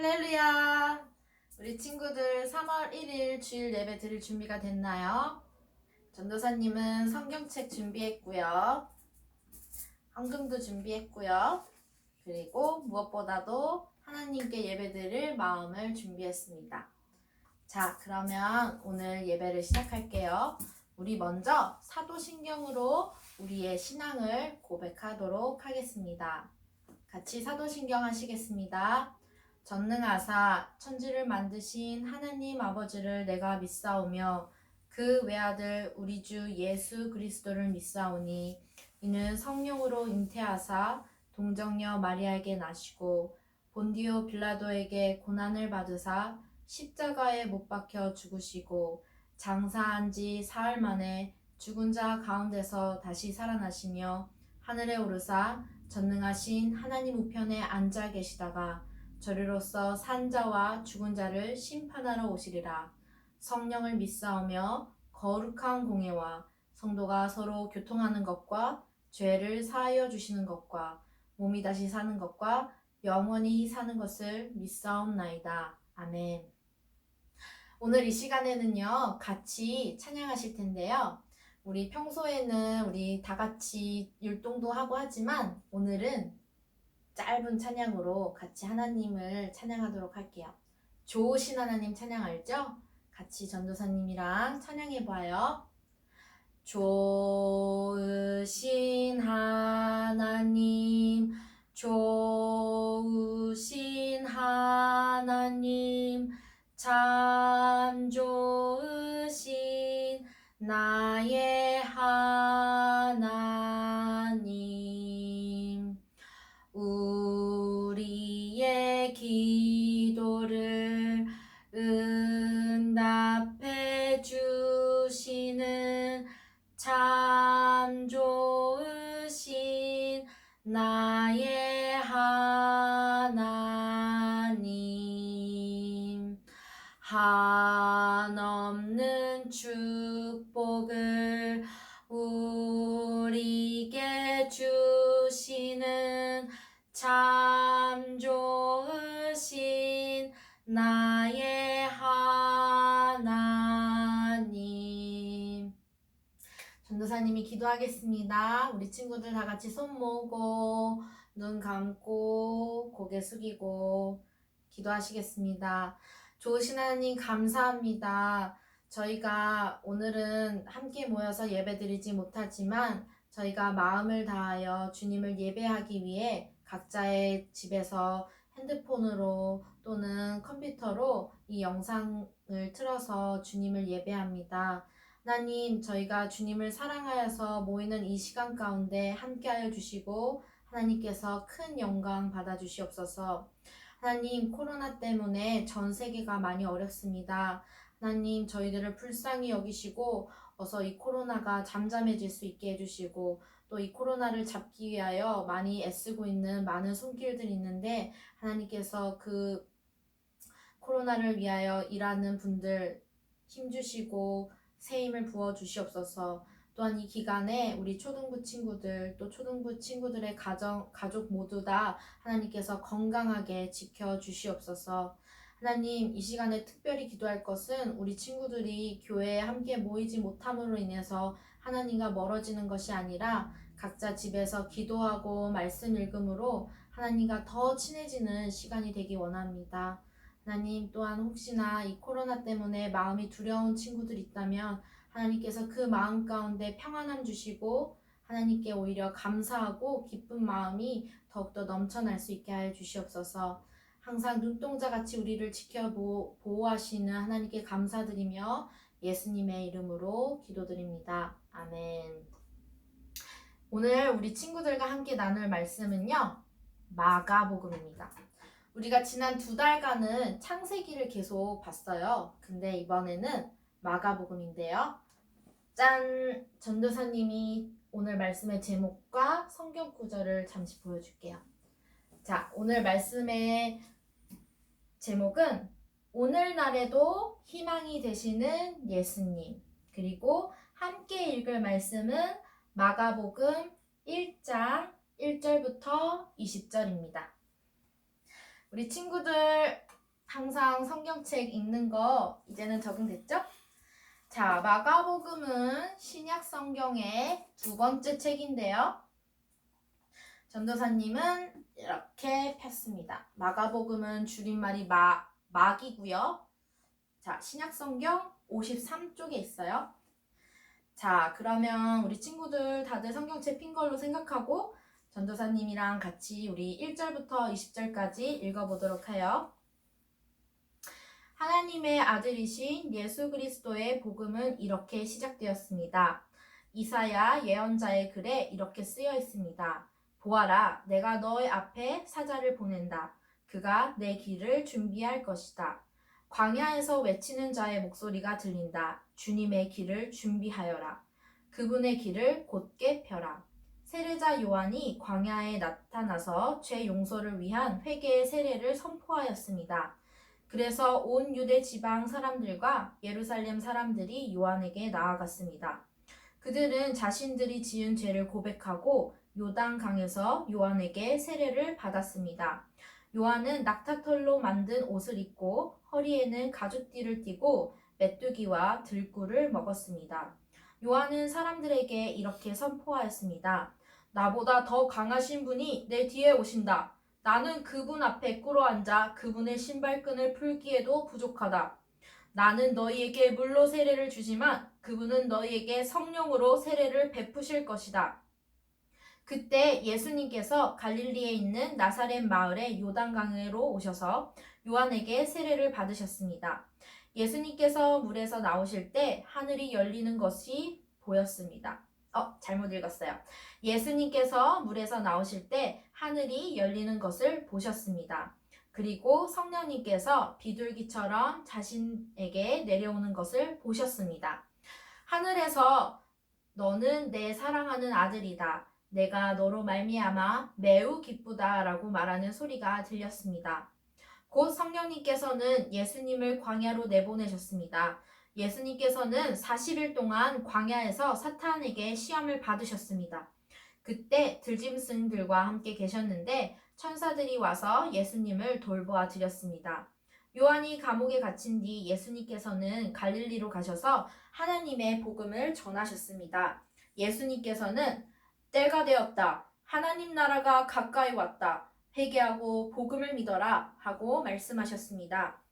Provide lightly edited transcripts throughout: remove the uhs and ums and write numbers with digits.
할렐루야! 우리 친구들 3월 1일 주일 예배 드릴 준비가 됐나요? 전도사님은 성경책 준비했고요. 헌금도 준비했고요. 그리고 무엇보다도 하나님께 예배 드릴 마음을 준비했습니다. 자, 그러면 오늘 예배를 시작할게요. 우리 먼저 사도신경으로 우리의 신앙을 고백하도록 하겠습니다. 같이 사도신경 하시겠습니다. 전능하사 천지를 만드신 하나님 아버지를 내가 믿사오며 그 외아들 우리 주 예수 그리스도를 믿사오니 이는 성령으로 잉태하사 동정녀 마리아에게 나시고 본디오 빌라도에게 고난을 받으사 십자가에 못 박혀 죽으시고 장사한 지 사흘 만에 죽은 자 가운데서 다시 살아나시며 하늘에 오르사 전능하신 하나님 우편에 앉아 계시다가 저리로서 산 자와 죽은 자를 심판하러 오시리라. 성령을 믿사오며 거룩한 공예와 성도가 서로 교통하는 것과 죄를 사하여 주시는 것과 몸이 다시 사는 것과 영원히 사는 것을 믿사옵나이다. 아멘. 오늘 이 시간에는요, 같이 찬양하실 텐데요. 우리 평소에는 우리 다 같이 율동도 하고 하지만 오늘은 짧은 찬양으로 같이 하나님을 찬양하도록 할게요. 좋으신 하나님 찬양 알죠? 같이 전도사님이랑 찬양해봐요. 좋으신 하나님, 좋으신 하나님, 참 좋으신 나의 하나님. 우리의 기도를 응답해 주시는 참 좋으신 나의 하나님. 한없는 축복을 우리에게 주시는 참 좋으신 나의 하나님. 전도사님이 기도하겠습니다. 우리 친구들 다 같이 손 모으고 눈 감고 고개 숙이고 기도하시겠습니다. 좋으신 하나님 감사합니다. 저희가 오늘은 함께 모여서 예배드리지 못하지만 저희가 마음을 다하여 주님을 예배하기 위해 각자의 집에서 핸드폰으로 또는 컴퓨터로 이 영상을 틀어서 주님을 예배합니다. 하나님, 저희가 주님을 사랑하여서 모이는 이 시간 가운데 함께하여 주시고 하나님께서 큰 영광 받아주시옵소서. 하나님, 코로나 때문에 전 세계가 많이 어렵습니다. 하나님, 저희들을 불쌍히 여기시고 어서 이 코로나가 잠잠해질 수 있게 해주시고 또 이 코로나를 잡기 위하여 많이 애쓰고 있는 많은 손길들이 있는데 하나님께서 그 코로나를 위하여 일하는 분들 힘주시고 새 힘을 부어주시옵소서. 또한 이 기간에 우리 초등부 친구들 또 초등부 친구들의 가족 모두 다 하나님께서 건강하게 지켜주시옵소서. 하나님, 이 시간에 특별히 기도할 것은 우리 친구들이 교회에 함께 모이지 못함으로 인해서 하나님과 멀어지는 것이 아니라 각자 집에서 기도하고 말씀 읽음으로 하나님과 더 친해지는 시간이 되기 원합니다. 하나님, 또한 혹시나 이 코로나 때문에 마음이 두려운 친구들이 있다면 하나님께서 그 마음 가운데 평안함 주시고 하나님께 오히려 감사하고 기쁜 마음이 더욱더 넘쳐날 수 있게 하여 주시옵소서. 항상 눈동자같이 우리를 보호하시는 하나님께 감사드리며 예수님의 이름으로 기도드립니다. 아멘. 오늘 우리 친구들과 함께 나눌 말씀은요, 마가복음입니다. 우리가 지난 2달간은 창세기를 계속 봤어요. 근데 이번에는 마가복음인데요. 짠! 전도사님이 오늘 말씀의 제목과 성경 구절을 잠시 보여줄게요. 자, 오늘 말씀의 제목은 오늘날에도 희망이 되시는 예수님. 그리고 함께 읽을 말씀은 마가복음 1장 1절부터 20절입니다. 우리 친구들 항상 성경책 읽는 거 이제는 적응됐죠? 자, 마가복음은 신약 성경의 두 번째 책인데요. 전도사님은 이렇게 폈습니다. 마가복음은 줄임말이 막이고요. 자, 신약 성경 53쪽에 있어요. 자, 그러면 우리 친구들 다들 성경책 핀 걸로 생각하고 전도사님이랑 같이 우리 1절부터 20절까지 읽어보도록 해요. 하나님의 아들이신 예수 그리스도의 복음은 이렇게 시작되었습니다. 이사야 예언자의 글에 이렇게 쓰여 있습니다. 보아라, 내가 너의 앞에 사자를 보낸다. 그가 내 길을 준비할 것이다. 광야에서 외치는 자의 목소리가 들린다. 주님의 길을 준비하여라. 그분의 길을 곧게 펴라. 세례자 요한이 광야에 나타나서 죄 용서를 위한 회개의 세례를 선포하였습니다. 그래서 온 유대 지방 사람들과 예루살렘 사람들이 요한에게 나아갔습니다. 그들은 자신들이 지은 죄를 고백하고 요단강에서 요한에게 세례를 받았습니다. 요한은 낙타털로 만든 옷을 입고 허리에는 가죽띠를 띠고 메뚜기와 들꿀을 먹었습니다. 요한은 사람들에게 이렇게 선포하였습니다. 나보다 더 강하신 분이 내 뒤에 오신다. 나는 그분 앞에 꿇어앉아 그분의 신발끈을 풀기에도 부족하다. 나는 너희에게 물로 세례를 주지만 그분은 너희에게 성령으로 세례를 베푸실 것이다. 그때 예수님께서 갈릴리에 있는 나사렛 마을의 요단강으로 오셔서 요한에게 세례를 받으셨습니다. 예수님께서 물에서 나오실 때 하늘이 열리는 것이 보였습니다. 잘못 읽었어요. 예수님께서 물에서 나오실 때 하늘이 열리는 것을 보셨습니다. 그리고 성령님께서 비둘기처럼 자신에게 내려오는 것을 보셨습니다. 하늘에서 너는 내 사랑하는 아들이다. 내가 너로 말미암아 매우 기쁘다라고 말하는 소리가 들렸습니다. 곧 성령님께서는 예수님을 광야로 내보내셨습니다. 예수님께서는 40일 동안 광야에서 사탄에게 시험을 받으셨습니다. 그때 들짐승들과 함께 계셨는데 천사들이 와서 예수님을 돌보아 드렸습니다. 요한이 감옥에 갇힌 뒤 예수님께서는 갈릴리로 가셔서 하나님의 복음을 전하셨습니다. 예수님께서는 때가 되었다. 하나님 나라가 가까이 왔다. 회개하고 복음을 믿어라 하고 말씀하셨습니다.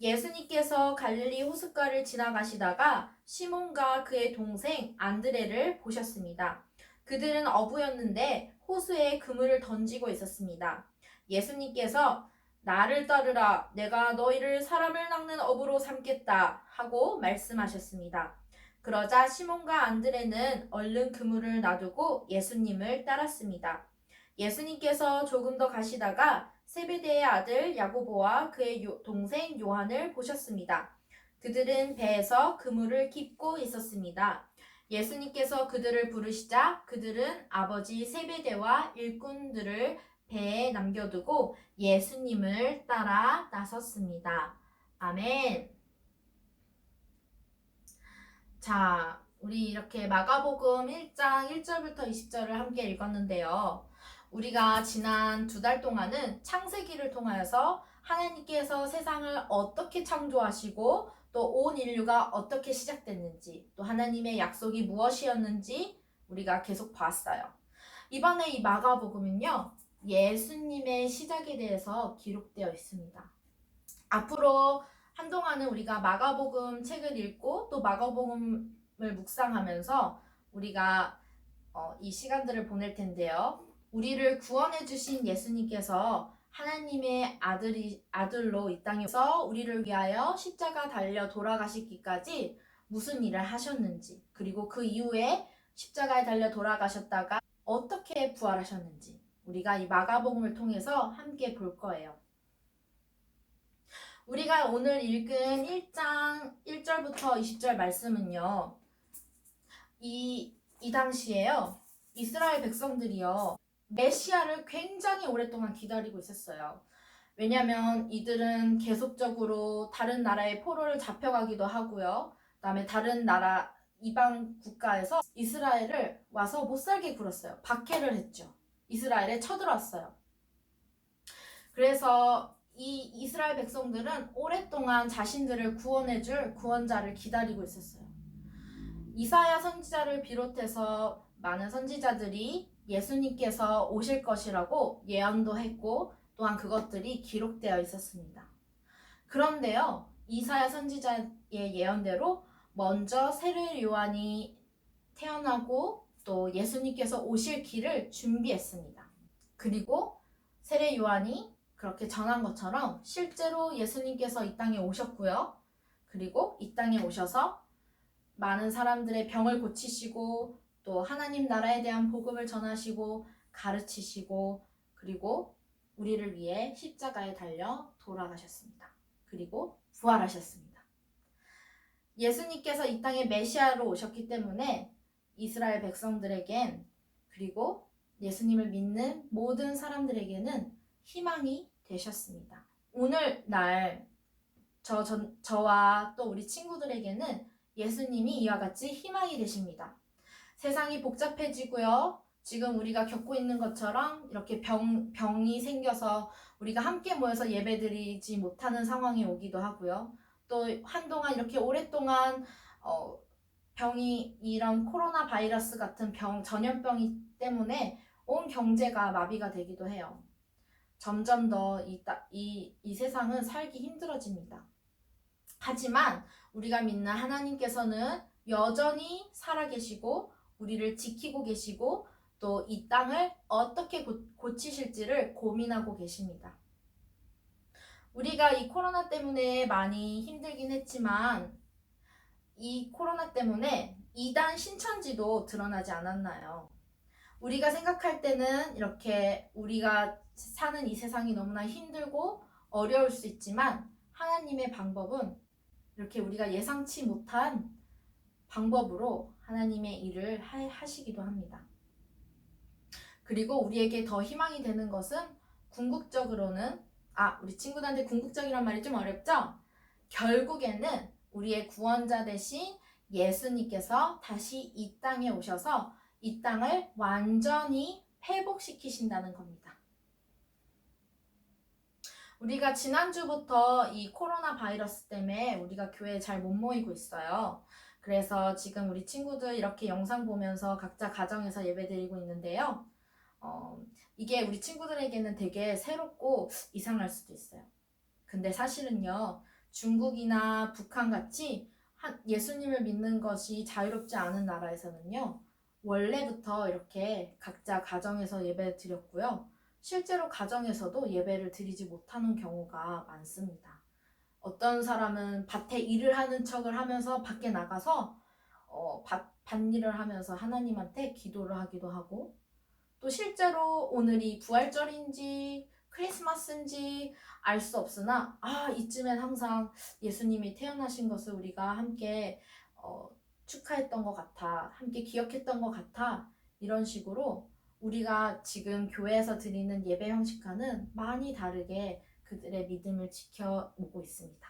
예수님께서 갈릴리 호숫가를 지나가시다가 시몬과 그의 동생 안드레를 보셨습니다. 그들은 어부였는데 호수에 그물을 던지고 있었습니다. 예수님께서 나를 따르라. 내가 너희를 사람을 낚는 어부로 삼겠다 하고 말씀하셨습니다. 그러자 시몬과 안드레는 얼른 그물을 놔두고 예수님을 따랐습니다. 예수님께서 조금 더 가시다가 세베대의 아들 야고보와 그의 동생 요한을 보셨습니다. 그들은 배에서 그물을 깁고 있었습니다. 예수님께서 그들을 부르시자 그들은 아버지 세베대와 일꾼들을 배에 남겨두고 예수님을 따라 나섰습니다. 아멘. 자, 우리 이렇게 마가복음 1장 1절부터 20절을 함께 읽었는데요. 우리가 지난 2달 동안은 창세기를 통하여서 하나님께서 세상을 어떻게 창조하시고 또 온 인류가 어떻게 시작됐는지 또 하나님의 약속이 무엇이었는지 우리가 계속 봤어요. 이번에 이 마가복음은요. 예수님의 시작에 대해서 기록되어 있습니다. 앞으로 한동안은 우리가 마가복음 책을 읽고 또 마가복음을 묵상하면서 우리가 이 시간들을 보낼 텐데요. 우리를 구원해 주신 예수님께서 하나님의 아들로 이 땅에서 우리를 위하여 십자가 달려 돌아가시기까지 무슨 일을 하셨는지, 그리고 그 이후에 십자가에 달려 돌아가셨다가 어떻게 부활하셨는지 우리가 이 마가복음을 통해서 함께 볼 거예요. 우리가 오늘 읽은 1장 1절부터 20절 말씀은요. 이 당시에요. 이스라엘 백성들이요. 메시아를 굉장히 오랫동안 기다리고 있었어요. 왜냐하면 이들은 계속적으로 다른 나라의 포로를 잡혀가기도 하고요. 그다음에 다른 나라 이방 국가에서 이스라엘을 와서 못살게 굴었어요. 박해를 했죠. 이스라엘에 쳐들어왔어요. 그래서 이 이스라엘 백성들은 오랫동안 자신들을 구원해줄 구원자를 기다리고 있었어요. 이사야 선지자를 비롯해서 많은 선지자들이 예수님께서 오실 것이라고 예언도 했고 또한 그것들이 기록되어 있었습니다. 그런데요, 이사야 선지자의 예언대로 먼저 세례 요한이 태어나고 또 예수님께서 오실 길을 준비했습니다. 그리고 세례 요한이 그렇게 전한 것처럼 실제로 예수님께서 이 땅에 오셨고요. 그리고 이 땅에 오셔서 많은 사람들의 병을 고치시고 또 하나님 나라에 대한 복음을 전하시고 가르치시고 그리고 우리를 위해 십자가에 달려 돌아가셨습니다. 그리고 부활하셨습니다. 예수님께서 이 땅에 메시아로 오셨기 때문에 이스라엘 백성들에겐 그리고 예수님을 믿는 모든 사람들에게는 희망이 되셨습니다. 오늘날 저와 또 우리 친구들에게는 예수님이 이와 같이 희망이 되십니다. 세상이 복잡해지고요. 지금 우리가 겪고 있는 것처럼 이렇게 병이 생겨서 우리가 함께 모여서 예배드리지 못하는 상황이 오기도 하고요. 또 한동안 이렇게 오랫동안 병이 이런 코로나 바이러스 같은 전염병이 때문에 온 경제가 마비가 되기도 해요. 점점 더 이 세상은 살기 힘들어집니다. 하지만 우리가 믿는 하나님께서는 여전히 살아계시고 우리를 지키고 계시고 또 이 땅을 어떻게 고치실지를 고민하고 계십니다. 우리가 이 코로나 때문에 많이 힘들긴 했지만 이 코로나 때문에 이단 신천지도 드러나지 않았나요? 우리가 생각할 때는 이렇게 우리가 사는 이 세상이 너무나 힘들고 어려울 수 있지만 하나님의 방법은 이렇게 우리가 예상치 못한 방법으로 하나님의 일을 하시기도 합니다. 그리고 우리에게 더 희망이 되는 것은 궁극적으로는 우리 친구들한테 궁극적이란 말이 좀 어렵죠? 결국에는 우리의 구원자 되신 예수님께서 다시 이 땅에 오셔서 이 땅을 완전히 회복시키신다는 겁니다. 우리가 지난주부터 이 코로나 바이러스 때문에 우리가 교회에 잘 못 모이고 있어요. 그래서 지금 우리 친구들 이렇게 영상 보면서 각자 가정에서 예배드리고 있는데요. 이게 우리 친구들에게는 되게 새롭고 이상할 수도 있어요. 근데 사실은요, 중국이나 북한 같이 예수님을 믿는 것이 자유롭지 않은 나라에서는요, 원래부터 이렇게 각자 가정에서 예배 드렸고요. 실제로 가정에서도 예배를 드리지 못하는 경우가 많습니다. 어떤 사람은 밭에 일을 하는 척을 하면서 밖에 나가서 밭일을 하면서 하나님한테 기도를 하기도 하고 또 실제로 오늘이 부활절인지 크리스마스인지 알 수 없으나 이쯤엔 항상 예수님이 태어나신 것을 우리가 함께 축하했던 것 같아, 함께 기억했던 것 같아, 이런 식으로 우리가 지금 교회에서 드리는 예배 형식과는 많이 다르게 그들의 믿음을 지켜오고 있습니다.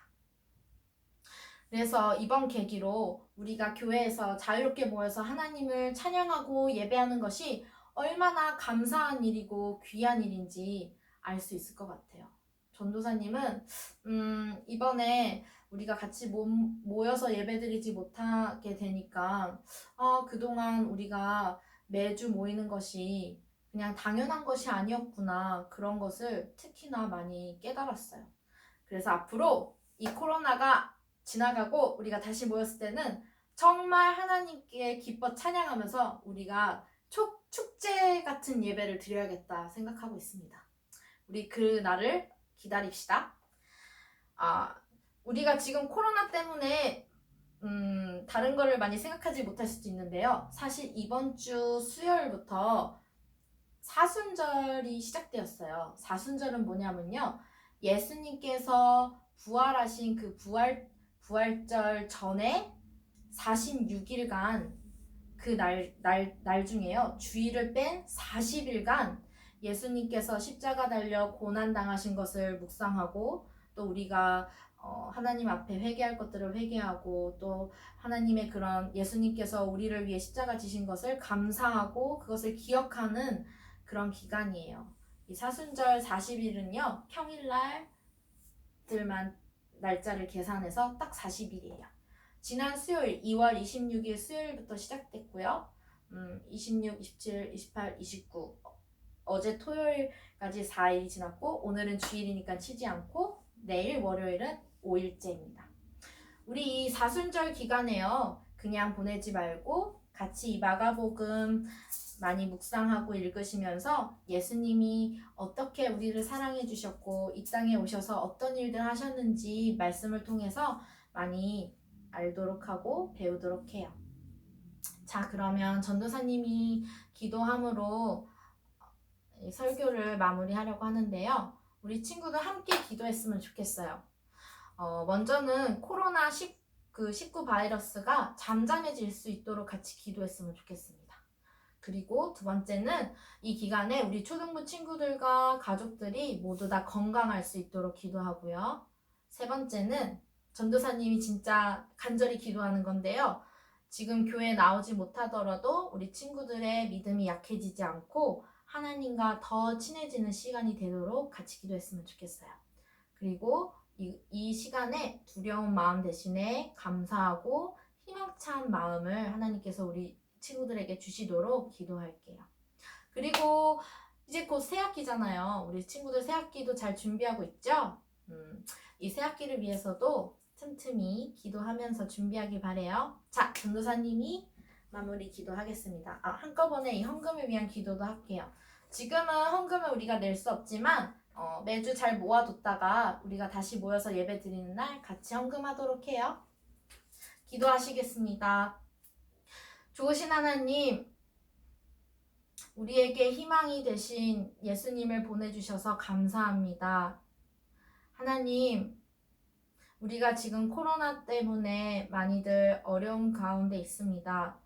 그래서 이번 계기로 우리가 교회에서 자유롭게 모여서 하나님을 찬양하고 예배하는 것이 얼마나 감사한 일이고 귀한 일인지 알 수 있을 것 같아요. 전도사님은 이번에 우리가 같이 모여서 예배드리지 못하게 되니까 그동안 우리가 매주 모이는 것이 그냥 당연한 것이 아니었구나, 그런 것을 특히나 많이 깨달았어요. 그래서 앞으로 이 코로나가 지나가고 우리가 다시 모였을 때는 정말 하나님께 기뻐 찬양하면서 우리가 축제 같은 예배를 드려야겠다 생각하고 있습니다. 우리 그 날을 기다립시다. 우리가 지금 코로나 때문에 다른 거를 많이 생각하지 못할 수도 있는데요. 사실 이번 주 수요일부터 사순절이 시작되었어요. 사순절은 뭐냐면요, 예수님께서 부활하신 그 부활절 전에 46일간 그 날 중에요, 주일을 뺀 40일간 예수님께서 십자가 달려 고난당하신 것을 묵상하고 또 우리가 하나님 앞에 회개할 것들을 회개하고 또 하나님의 그런 예수님께서 우리를 위해 십자가 지신 것을 감사하고 그것을 기억하는 그런 기간이에요. 이 사순절 40일은요 평일날 이틀만 날짜를 계산해서 딱 40일이에요. 지난 수요일 2월 26일 수요일부터 시작됐고요. 26, 27, 28, 29 어제 토요일까지 4일이 지났고 오늘은 주일이니까 치지 않고 내일 월요일은 5일째입니다. 우리 이 사순절 기간에요. 그냥 보내지 말고 같이 이 마가복음 많이 묵상하고 읽으시면서 예수님이 어떻게 우리를 사랑해 주셨고 이 땅에 오셔서 어떤 일들 하셨는지 말씀을 통해서 많이 알도록 하고 배우도록 해요. 자, 그러면 전도사님이 기도함으로 설교를 마무리하려고 하는데요. 우리 친구들 함께 기도했으면 좋겠어요. 먼저는 코로나19 바이러스가 잠잠해질 수 있도록 같이 기도했으면 좋겠습니다. 그리고 두 번째는 이 기간에 우리 초등부 친구들과 가족들이 모두 다 건강할 수 있도록 기도하고요. 세 번째는 전도사님이 진짜 간절히 기도하는 건데요. 지금 교회에 나오지 못하더라도 우리 친구들의 믿음이 약해지지 않고 하나님과 더 친해지는 시간이 되도록 같이 기도했으면 좋겠어요. 그리고 이 시간에 두려운 마음 대신에 감사하고 희망찬 마음을 하나님께서 우리 친구들에게 주시도록 기도할게요. 그리고 이제 곧 새학기잖아요. 우리 친구들 새학기도 잘 준비하고 있죠? 이 새학기를 위해서도 틈틈이 기도하면서 준비하길 바래요. 자, 전도사님이 마무리 기도하겠습니다. 한꺼번에 이 헌금을 위한 기도도 할게요. 지금은 헌금을 우리가 낼 수 없지만 매주 잘 모아뒀다가 우리가 다시 모여서 예배 드리는 날 같이 헌금하도록 해요. 기도하시겠습니다. 좋으신 하나님, 우리에게 희망이 되신 예수님을 보내주셔서 감사합니다. 하나님, 우리가 지금 코로나 때문에 많이들 어려운 가운데 있습니다.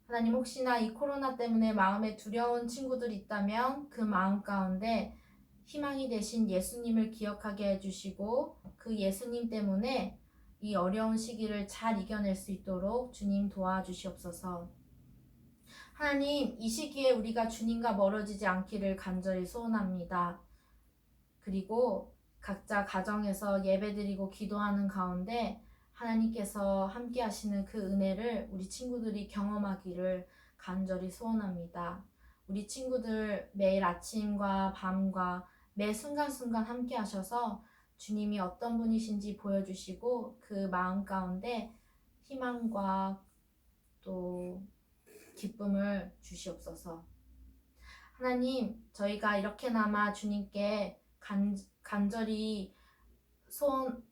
하나님, 혹시나 이 코로나 때문에 마음에 두려운 친구들이 있다면 그 마음 가운데 희망이 되신 예수님을 기억하게 해주시고 그 예수님 때문에 이 어려운 시기를 잘 이겨낼 수 있도록 주님 도와주시옵소서. 하나님, 이 시기에 우리가 주님과 멀어지지 않기를 간절히 소원합니다. 그리고 각자 가정에서 예배드리고 기도하는 가운데 하나님께서 함께 하시는 그 은혜를 우리 친구들이 경험하기를 간절히 소원합니다. 우리 친구들 매일 아침과 밤과 매 순간순간 함께 하셔서 주님이 어떤 분이신지 보여주시고 그 마음 가운데 희망과 또 기쁨을 주시옵소서. 하나님, 저희가 이렇게나마 주님께 간절히 소원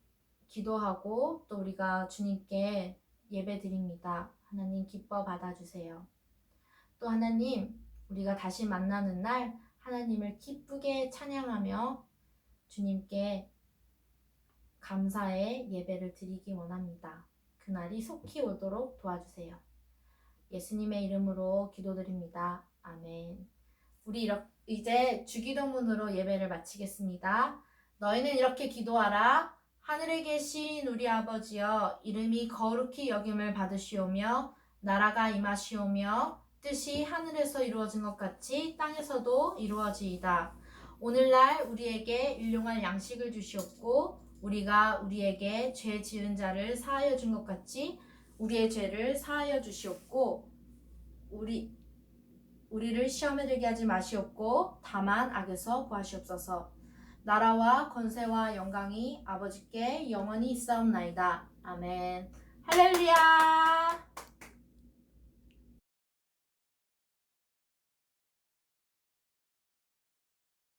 기도하고 또 우리가 주님께 예배 드립니다. 하나님 기뻐 받아주세요. 또 하나님, 우리가 다시 만나는 날 하나님을 기쁘게 찬양하며 주님께 감사의 예배를 드리기 원합니다. 그날이 속히 오도록 도와주세요. 예수님의 이름으로 기도드립니다. 아멘. 우리 이제 주기도문으로 예배를 마치겠습니다. 너희는 이렇게 기도하라. 하늘에 계신 우리 아버지여, 이름이 거룩히 여김을 받으시오며 나라가 임하시오며 뜻이 하늘에서 이루어진 것 같이 땅에서도 이루어지이다. 오늘날 우리에게 일용할 양식을 주시옵고 우리가 우리에게 죄 지은 자를 사하여 준 것 같이 우리의 죄를 사하여 주시옵고 우리를 시험에 들게 하지 마시옵고 다만 악에서 구하시옵소서. 나라와 권세와 영광이 아버지께 영원히 있사옵나이다. 아멘. 할렐루야.